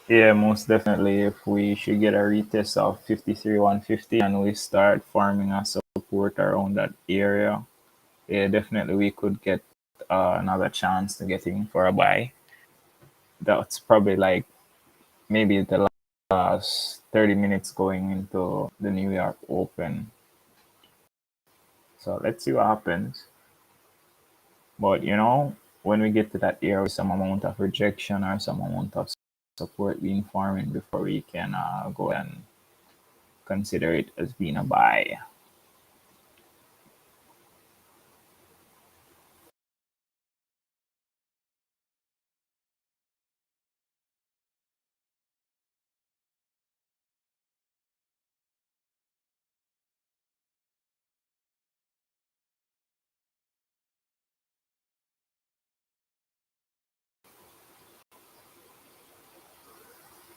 Yeah, most definitely. If we should get a retest of 53 150 and we start farming our support around that area, yeah, definitely we could get another chance to getting for a buy. That's probably like maybe the last 30 minutes going into the New York Open. So let's see what happens. But when we get to that area with some amount of rejection or some amount of support being farming before we can go and consider it as being a buy.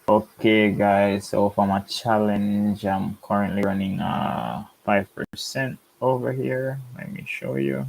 Okay, guys. So for my challenge, I'm currently running 5% over here. Let me show you.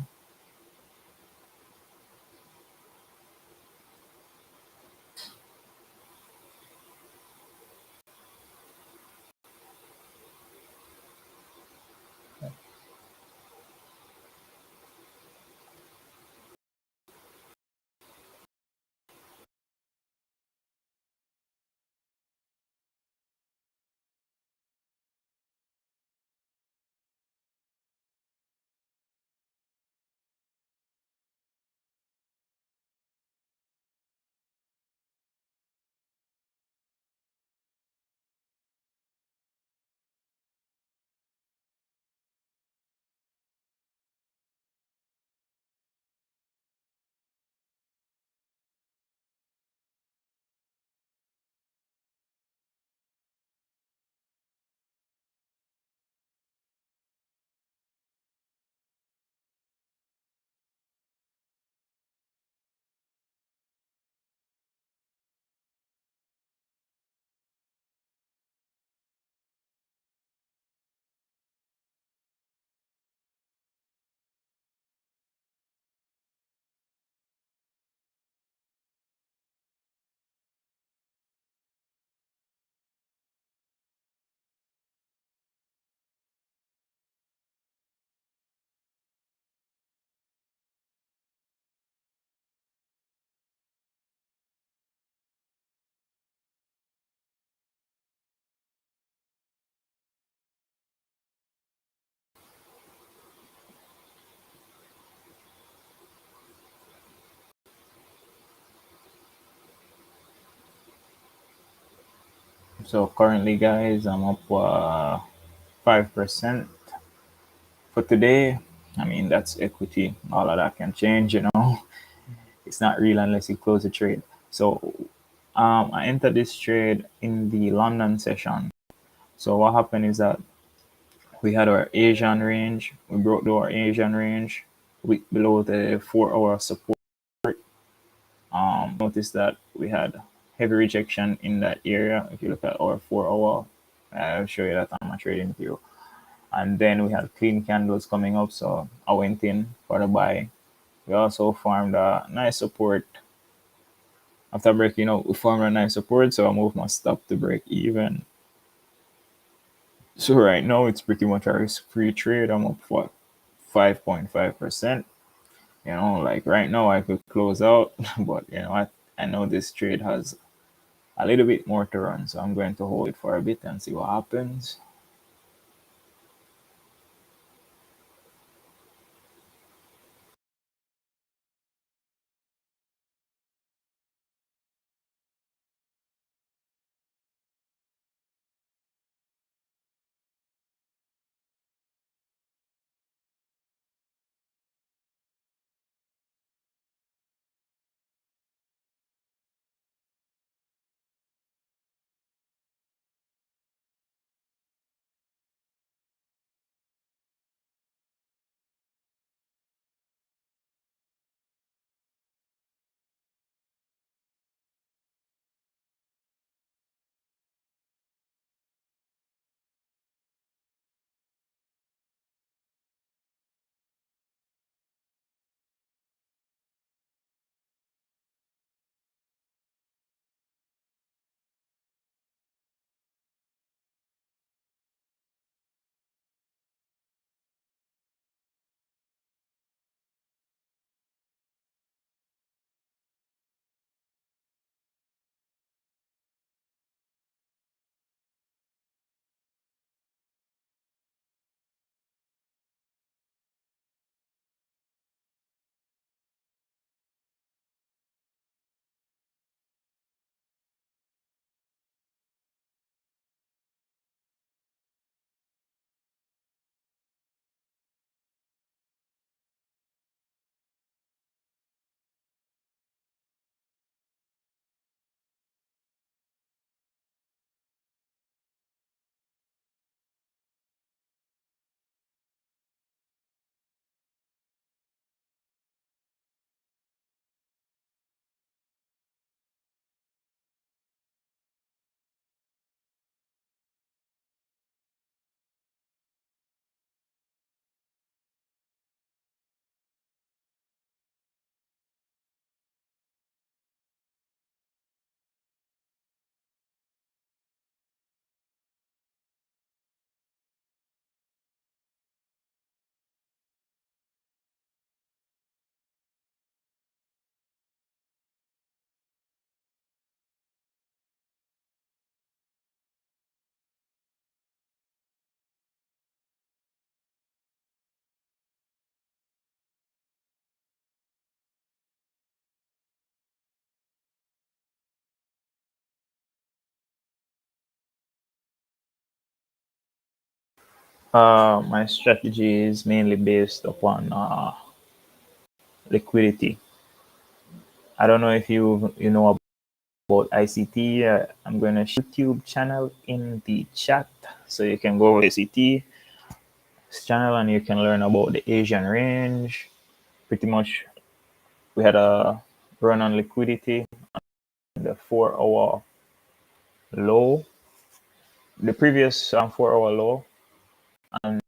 So currently, guys, I'm up 5% for today. I mean, that's equity. All of that can change, It's not real unless you close the trade. So I entered this trade in the London session. So what happened is that we had our Asian range. We broke our Asian range with below the 4 hour support. Notice that we had heavy rejection in that area. If you look at our 4 hour, I'll show you that on my trading view. And then we had clean candles coming up, so I went in for the buy. We also formed a nice support. After breaking out, we formed a nice support, so I moved my stop to break even. So right now it's pretty much a risk-free trade. I'm up for 5.5%. Like right now I could close out, but I know this trade has a little bit more to run, so I'm going to hold it for a bit and see what happens. My strategy is mainly based upon liquidity. I don't know if you know about ICT. I'm going to YouTube channel in the chat, so you can go over ICT channel and you can learn about the Asian range. Pretty much, we had a run on liquidity, the 4 hour low, the previous 4 hour low, and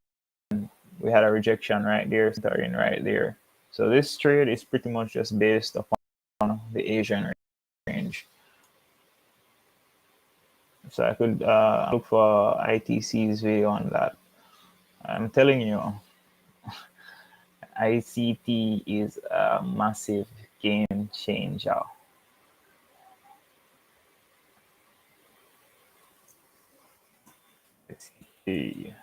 we had a rejection right there, starting right there. So this trade is pretty much just based upon the Asian range. So I could look for ITC's view on that. I'm telling you, ICT is a massive game changer. Let's see.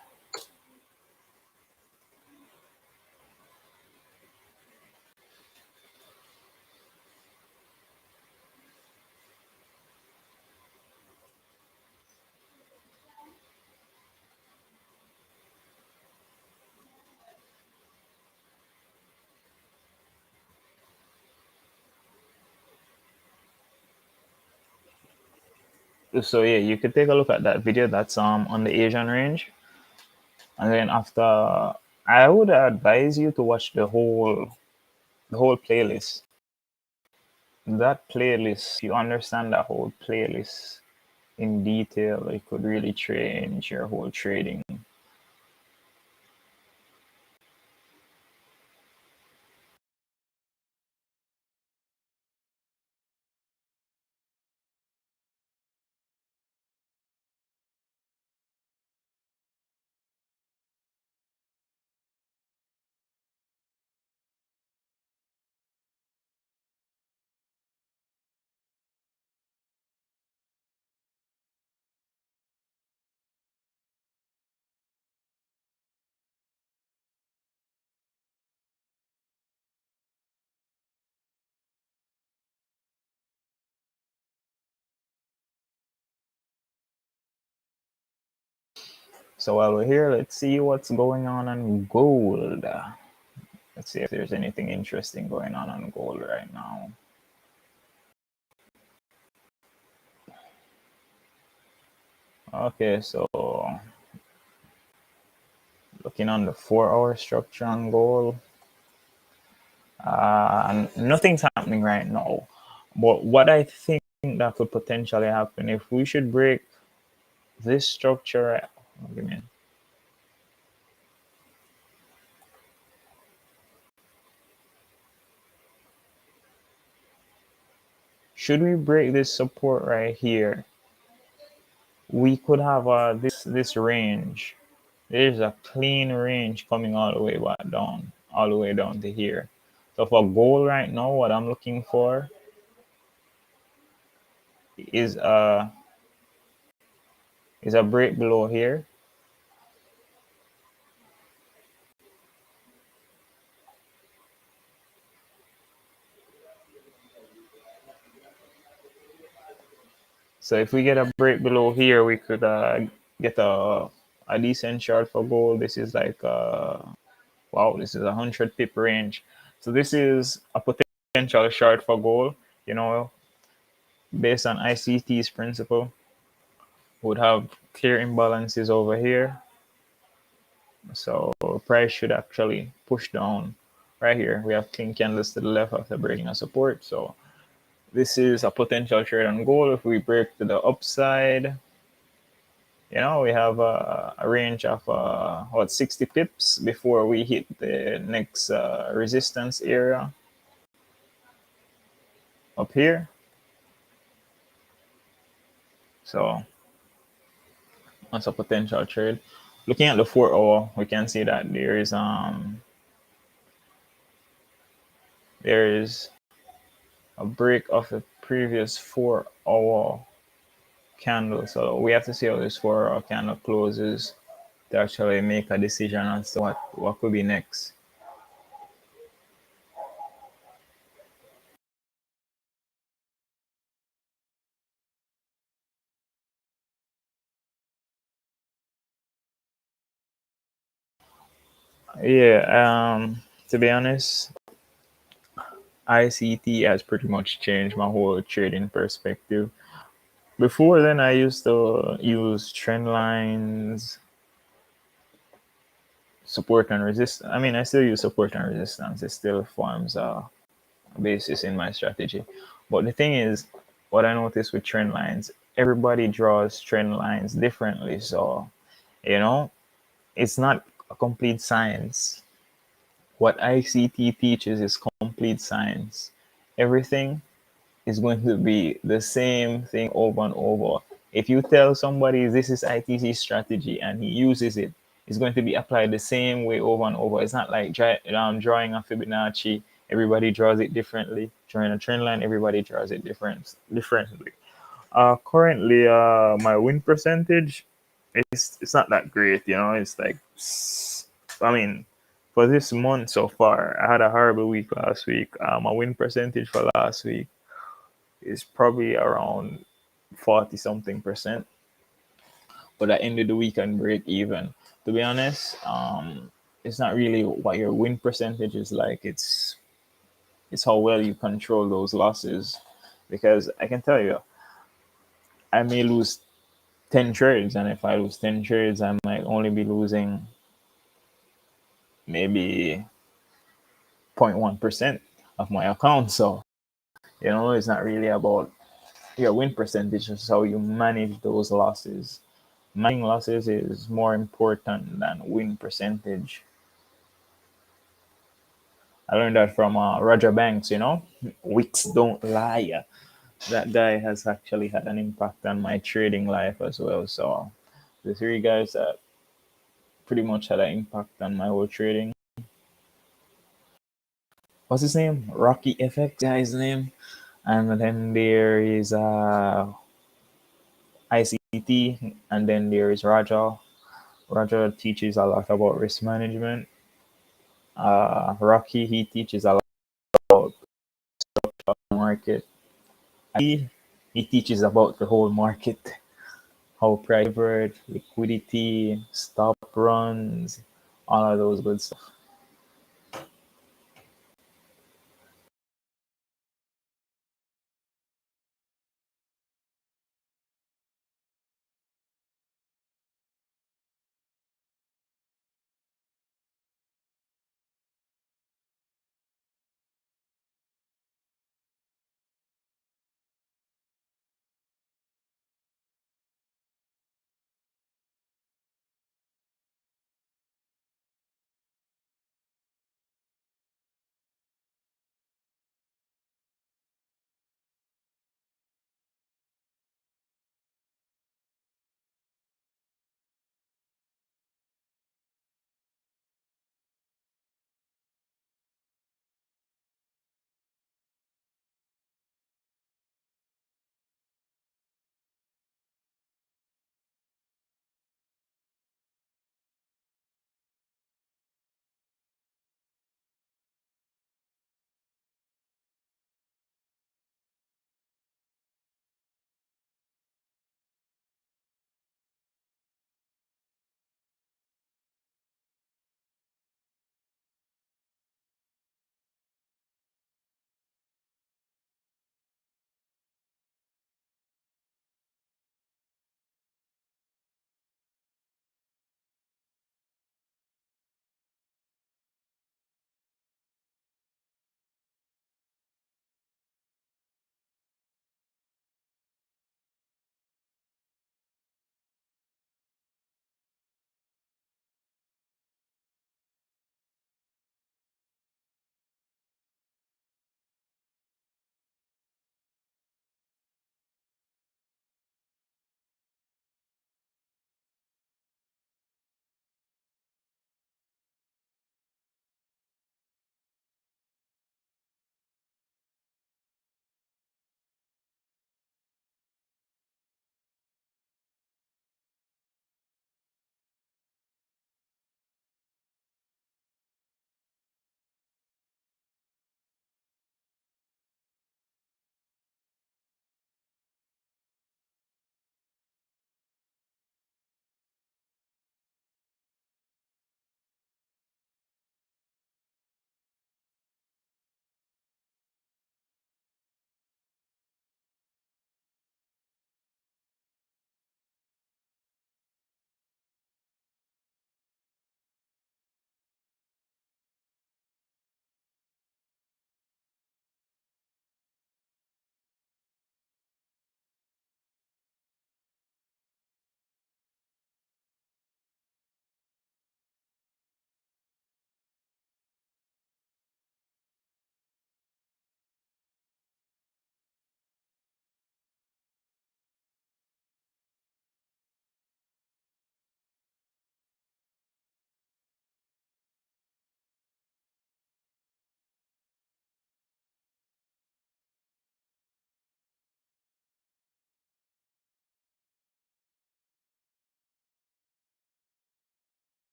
So yeah, you could take a look at that video that's on the Asian range, and then after, I would advise you to watch the whole playlist. That playlist, if you understand that whole playlist in detail, it could really change your whole trading. So while we're here, let's see what's going on gold. Let's see if there's anything interesting going on gold right now. Okay, so looking on the 4 hour structure on gold, nothing's happening right now. But what I think that could potentially happen, if we should break this structure, give me, should we break this support right here, we could have this range. There's a clean range coming all the way back down, all the way down to here. So for gold right now, what I'm looking for is a break below here. So if we get a break below here, we could get a decent short for gold. This is like wow, this is 100 pip range. So this is a potential short for gold. You know, based on ICT's principle, would have clear imbalances over here. So price should actually push down right here. We have clean candles to the left after breaking a support. So this is a potential trade on gold. If we break to the upside, we have a range of 60 pips before we hit the next resistance area up here. So that's a potential trade. Looking at the 4 hour, we can see that there is a break of the previous 4 hour candle. So we have to see how this 4 hour candle closes to actually make a decision as to what could be next. Yeah, to be honest, ICT has pretty much changed my whole trading perspective. Before then, I used to use trend lines, support and resistance. I mean, I still use support and resistance. It still forms a basis in my strategy. But the thing is, what I noticed with trend lines, everybody draws trend lines differently. So, you know, it's not a complete science. What ICT teaches is complete science. Everything is going to be the same thing over and over. If you tell somebody this is ITC strategy and he uses it, it's going to be applied the same way over and over. It's not like drawing a Fibonacci. Everybody draws it differently. Drawing a trend line, everybody draws it differently. Currently, my win percentage it's not that great. You know, it's like, I mean, for this month so far, I had a horrible week last week. My win percentage for last week is probably around 40 something percent. But I ended the week and break even. To be honest, it's not really what your win percentage is like. It's how well you control those losses. Because I can tell you, I may lose 10 trades, and if I lose 10 trades, I might only be losing maybe 0.1% of my account. So, it's not really about your win percentage, it's how you manage those losses. Managing losses is more important than win percentage. I learned that from Roger Banks. Wits don't lie. That guy has actually had an impact on my trading life as well. So the three guys that pretty much had an impact on my whole trading. What's his name? Rocky FX guy's name. And then there is ICT, and then there is Raja. Raja teaches a lot about risk management. Rocky, he teaches a lot about market. He teaches about the whole market, how private, liquidity, stop runs, all of those good stuff.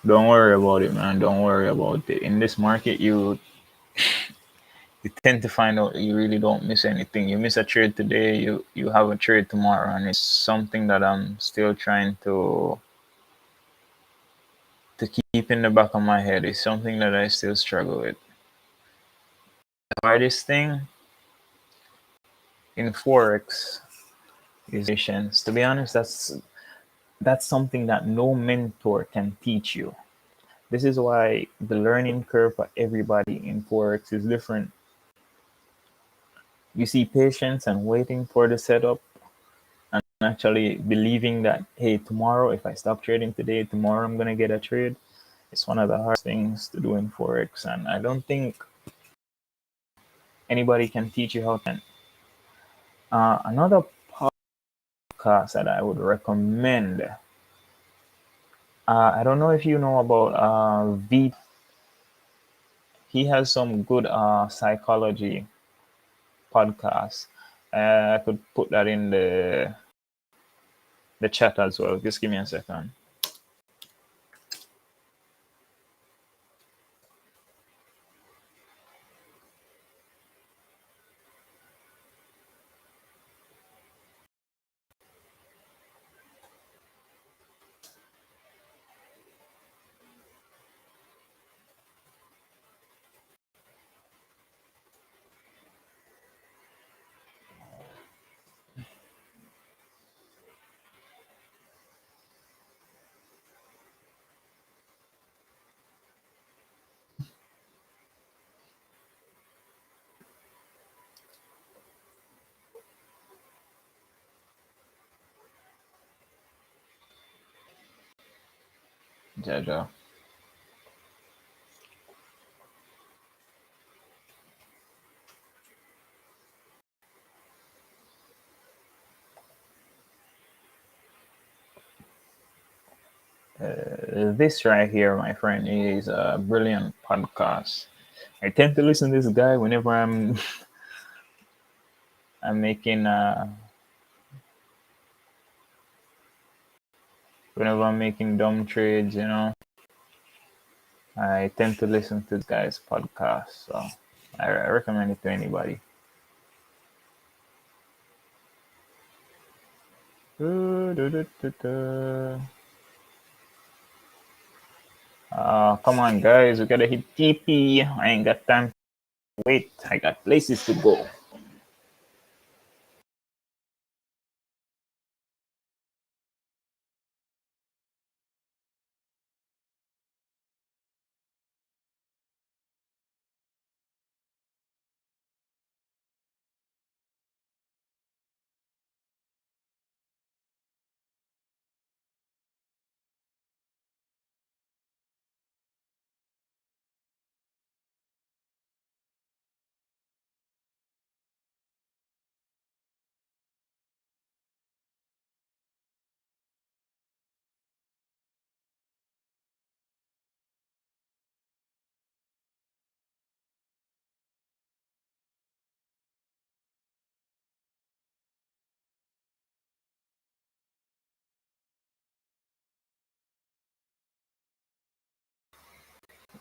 Don't worry about it, man. Don't worry about it. In this market, you tend to find out you really don't miss anything. You miss a trade today, you have a trade tomorrow, and it's something that I'm still trying to keep in the back of my head. It's something that I still struggle with. The hardest thing in forex is patience. To be honest, that's something that no mentor can teach you. This is why the learning curve for everybody in forex is different. You see patience and waiting for the setup and actually believing that, hey, tomorrow, if I stop trading today, tomorrow I'm going to get a trade. It's one of the hardest things to do in Forex. And I don't think anybody can teach you how to. Another podcast that I would recommend, I don't know if you know about V. He has some good psychology podcasts. I could put that in the chat as well. Just give me a second. Jaja. This right here, my friend, is a brilliant podcast. I tend to listen to this guy whenever I'm making whenever I'm making dumb trades. I tend to listen to this guy's podcast, so I recommend it to anybody. Come on, guys, we gotta hit TP. I ain't got time to wait. I got places to go.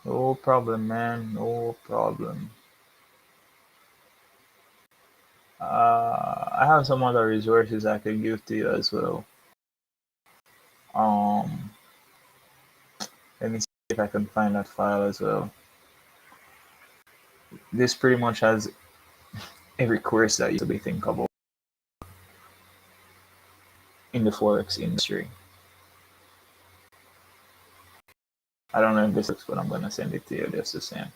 No problem, man. No problem. I have some other resources I could give to you as well. Um, Let me see if I can find that file as well. This pretty much has every course that you could think about in the forex industry. I don't know if this looks, but I'm gonna send it to you just the same.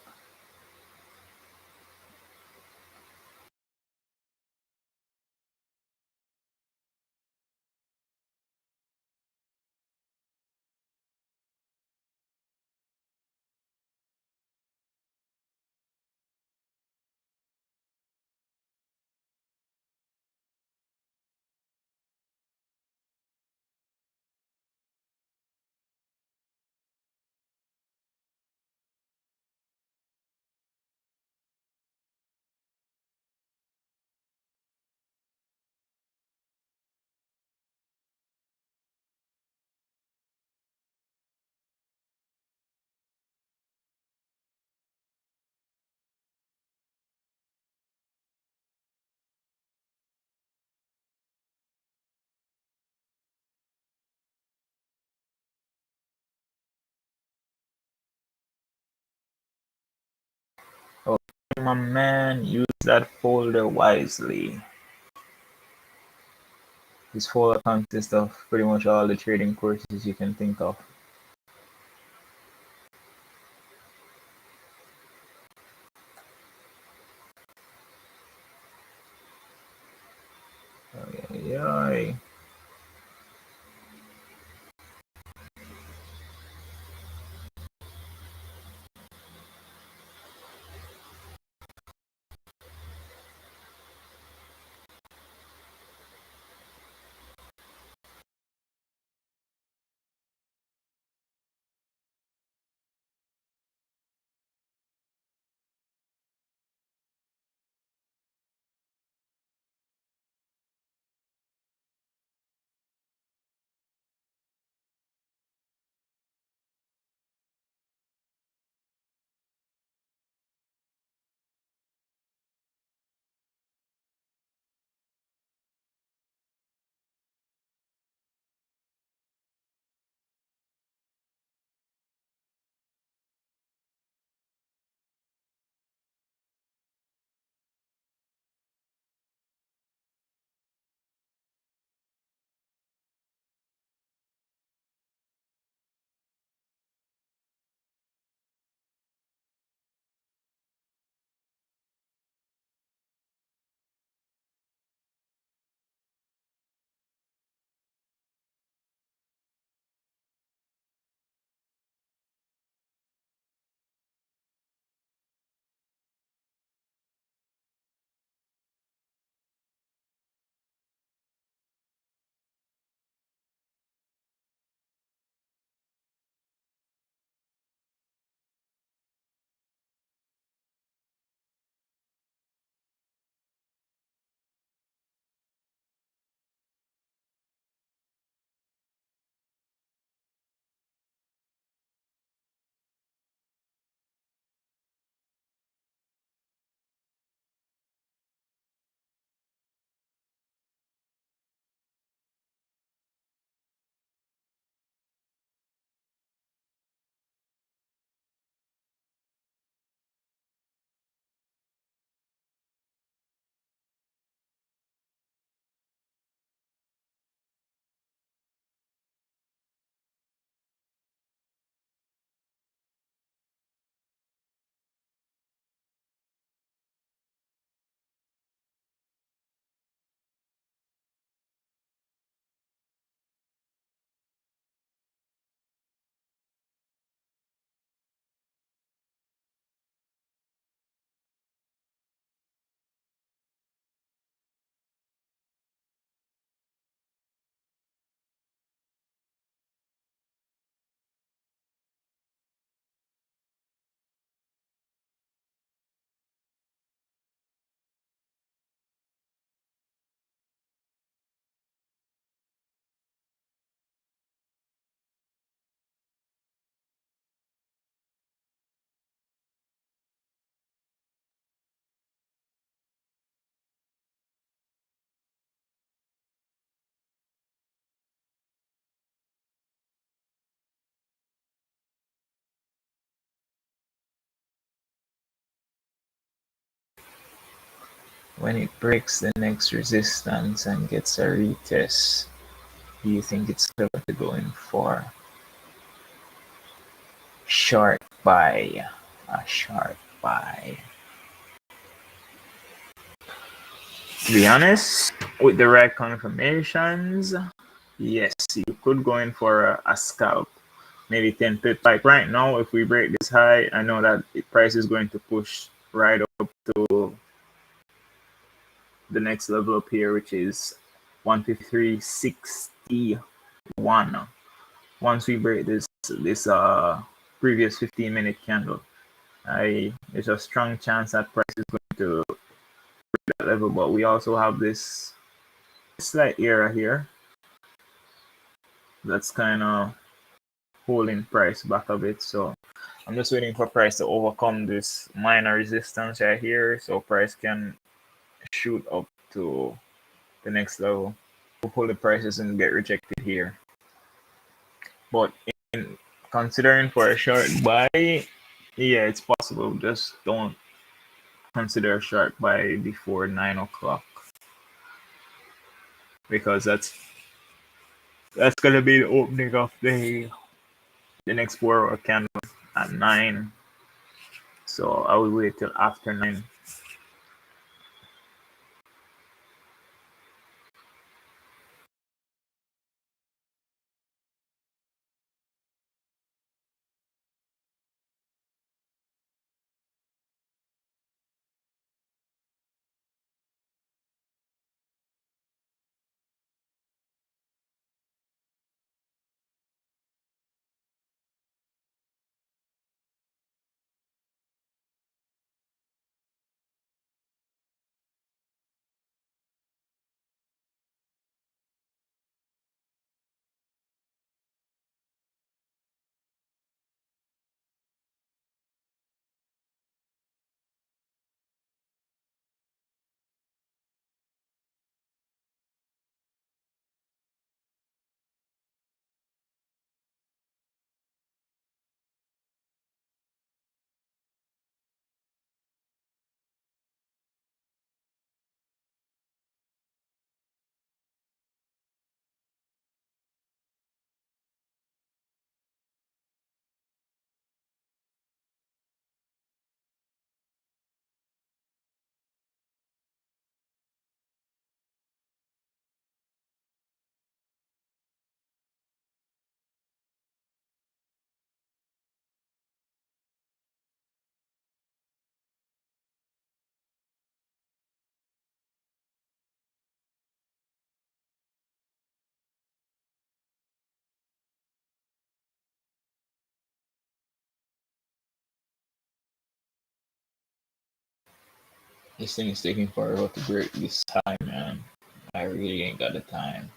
my man, use that folder wisely. This folder consists of pretty much all the trading courses you can think of. Ay. When it breaks the next resistance and gets a retest, do you think it's clever to go in for short buy? A short buy. To be honest, with the right confirmations, yes, you could go in for a scalp, maybe 10 pips. Like right now, if we break this high, I know that the price is going to push right up to the next level up here, which is 153.61. Once we break this previous 15-minute candle, there's a strong chance that price is going to break that level. But we also have this slight area here that's kind of holding price back a bit. So I'm just waiting for price to overcome this minor resistance right here, so price can shoot up to the next level. Hopefully the prices and get rejected here. But in considering for a short buy, yeah, it's possible. Just don't consider a short buy before 9 o'clock, because that's gonna be the opening of the next 4 hour candle at 9. So I will wait till after 9. This thing is taking forever to break this time, man. I really ain't got the time.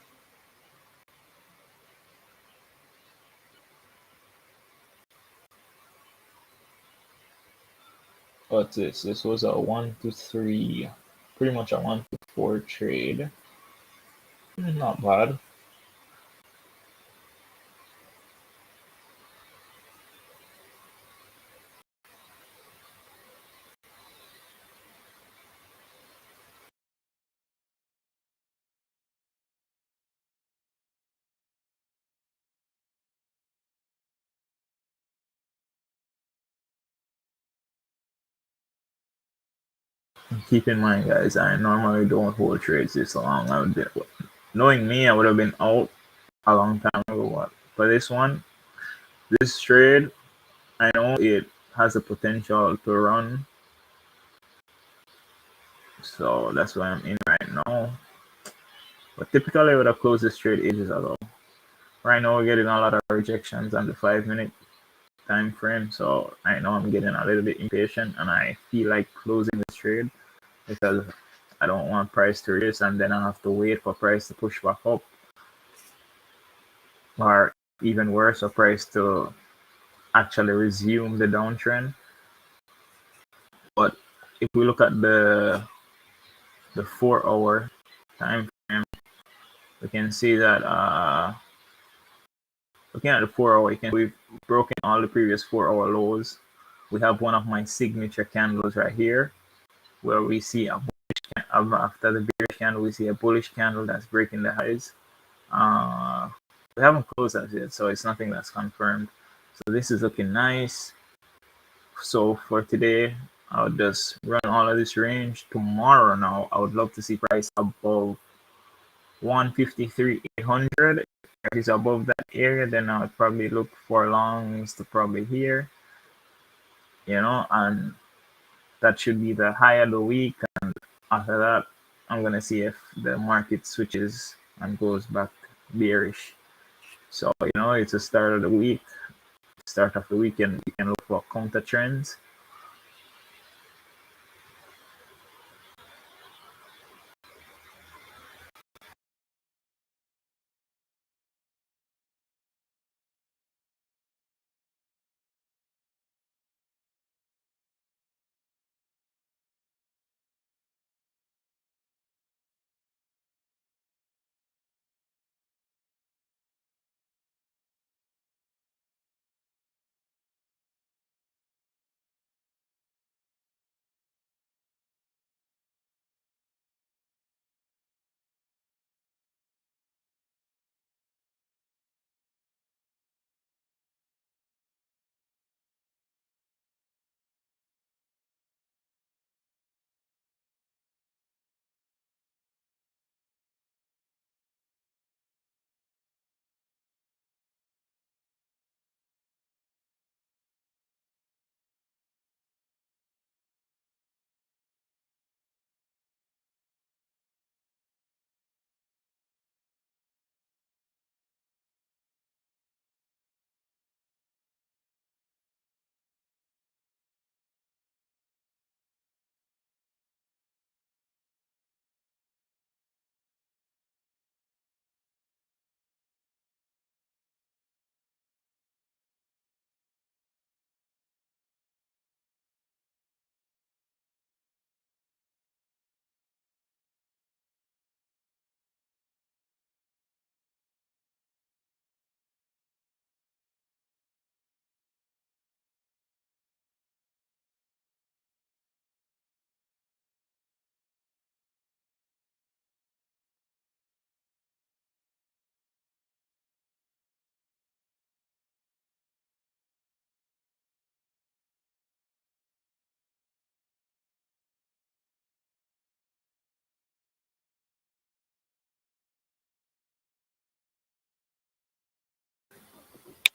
What's this? This was a 1 to 3, pretty much a 1 to 4 trade. Not bad. Keep in mind, guys, I normally don't hold trades this long. Knowing me, I would have been out a long time ago. But for this one, this trade, I know it has the potential to run. So that's why I'm in right now. But typically, I would have closed this trade ages ago. Right now, we're getting a lot of rejections on the 5 minute time frame. So I know I'm getting a little bit impatient, and I feel like closing this trade because I don't want price to race, and then I have to wait for price to push back up, or even worse, for price to actually resume the downtrend. But if we look at the 4 hour time frame, we can see that looking at the 4 hour, we've broken all the previous 4 hour lows. We have one of my signature candles right here, where we see after the bearish candle, we see a bullish candle that's breaking the highs. We haven't closed as yet, so it's nothing that's confirmed. So this is looking nice. So for today, I'll just run all of this range. Tomorrow now, I would love to see price above 153,800. If it's above that area, then I would probably look for longs to probably here, and that should be the high of the week. And after that, I'm gonna see if the market switches and goes back bearish. So it's the start of the week. Start of the weekend, you can look for counter trends.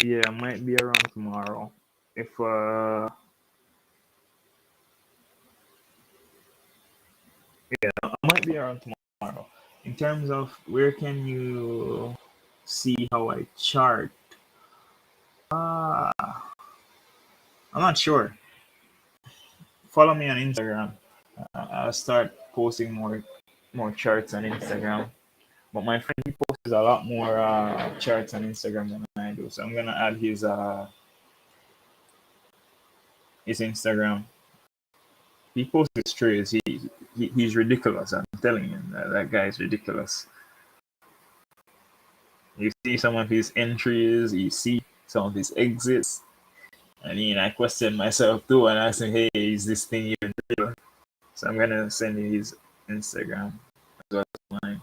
Yeah, I might be around tomorrow. If yeah, I might be around tomorrow. In terms of where can you see how I chart? Uh, I'm not sure. Follow me on Instagram. I'll start posting more charts on Instagram. But my friend he posts a lot more charts on Instagram than I do, so I'm gonna add his Instagram. He posts his trades. He's ridiculous. I'm telling you, that guy is ridiculous. You see some of his entries, you see some of his exits. I mean, I question myself too, and I say, hey, is this thing even real? So I'm gonna send you his Instagram as well as mine.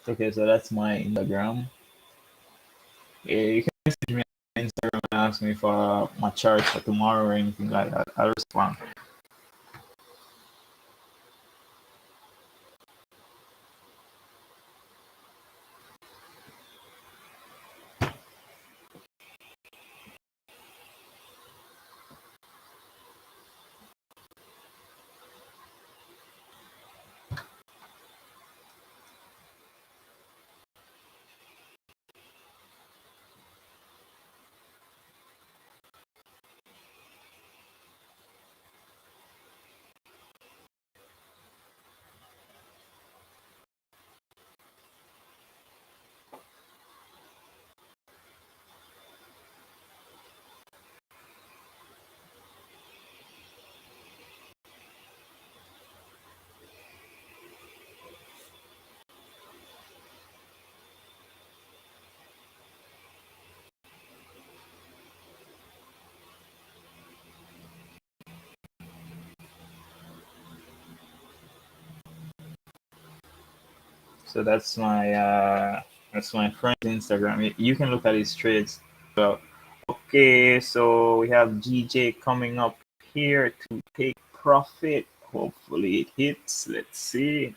Okay, so that's my Instagram. Yeah, you can message me on Instagram and ask me for my charts for tomorrow or anything like that. I'll respond. So that's my friend's Instagram. You can look at his trades. So okay, so we have GJ coming up here to take profit. Hopefully it hits. Let's see.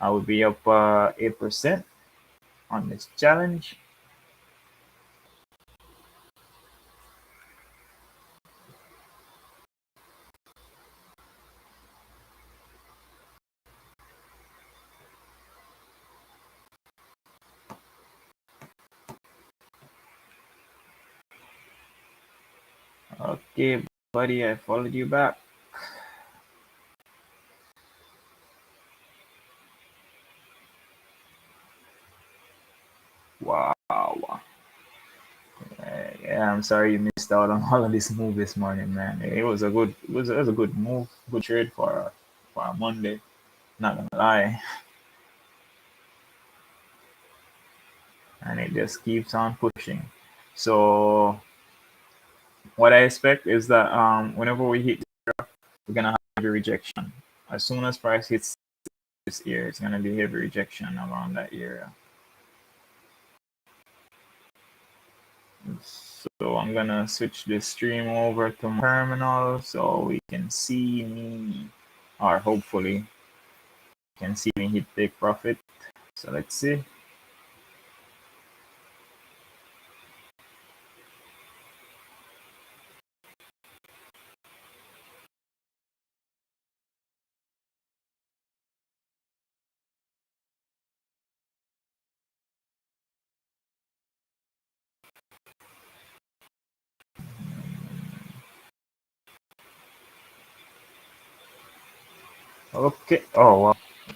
I will be up 8% on this challenge. Okay, buddy, I followed you back. Wow. Yeah, I'm sorry you missed out on all of this move this morning, man. It was a good move, good trade for a Monday. Not gonna lie, and it just keeps on pushing. So what I expect is that whenever we hit, we're gonna have heavy rejection. As soon as price hits this area, it's gonna be heavy rejection around that area. So I'm gonna switch the stream over to my terminal so we can see me, or hopefully can see me hit take profit. So let's see. Okay. Oh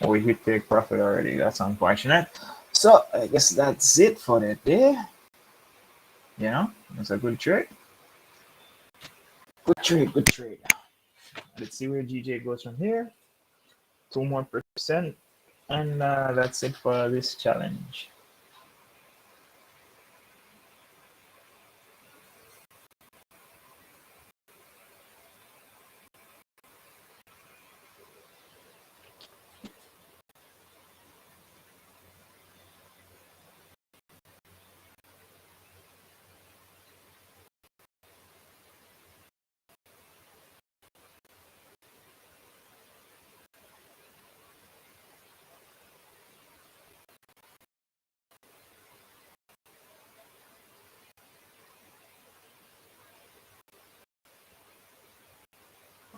well, we hit take profit already. That's unfortunate. So I guess that's it for the day. You know, it's a good trade. Good trade. Good trade. Let's see where GJ goes from here. 2 more%, and that's it for this challenge.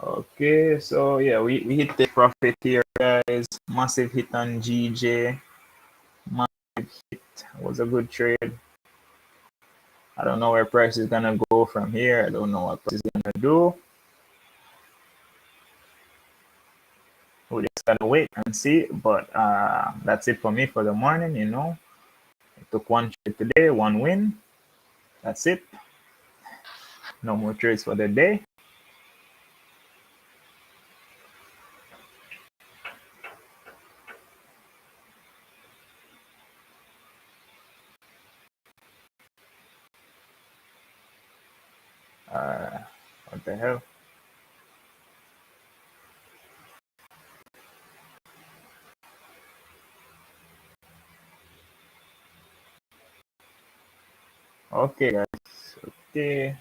Okay, so yeah, we hit the profit here, guys. Massive hit on GJ. Massive hit. Was a good trade. I don't know where price is gonna go from here. I don't know what price is gonna do. We just gotta wait and see. But that's it for me for the morning. You know, I took one trade today, one win. That's it. No more trades for the day. What the hell? Okay, guys. Okay.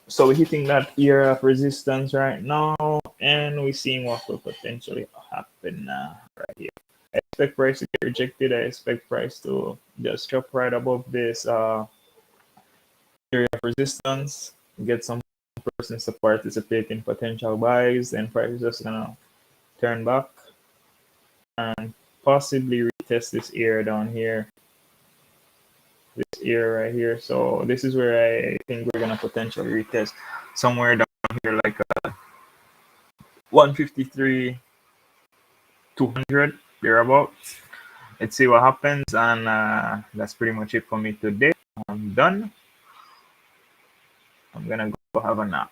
So we're hitting that area of resistance right now, and we're seeing what will potentially happen right here. I expect price to get rejected. I expect price to just drop right above this area of resistance, get some persons to participate in potential buys, and price is just gonna turn back and possibly retest this area down here, this area right here. So this is where I think we're gonna potentially retest somewhere down here, like 153, 200 thereabouts. Let's see what happens, and that's pretty much it for me today. I'm done. I'm gonna go have a nap.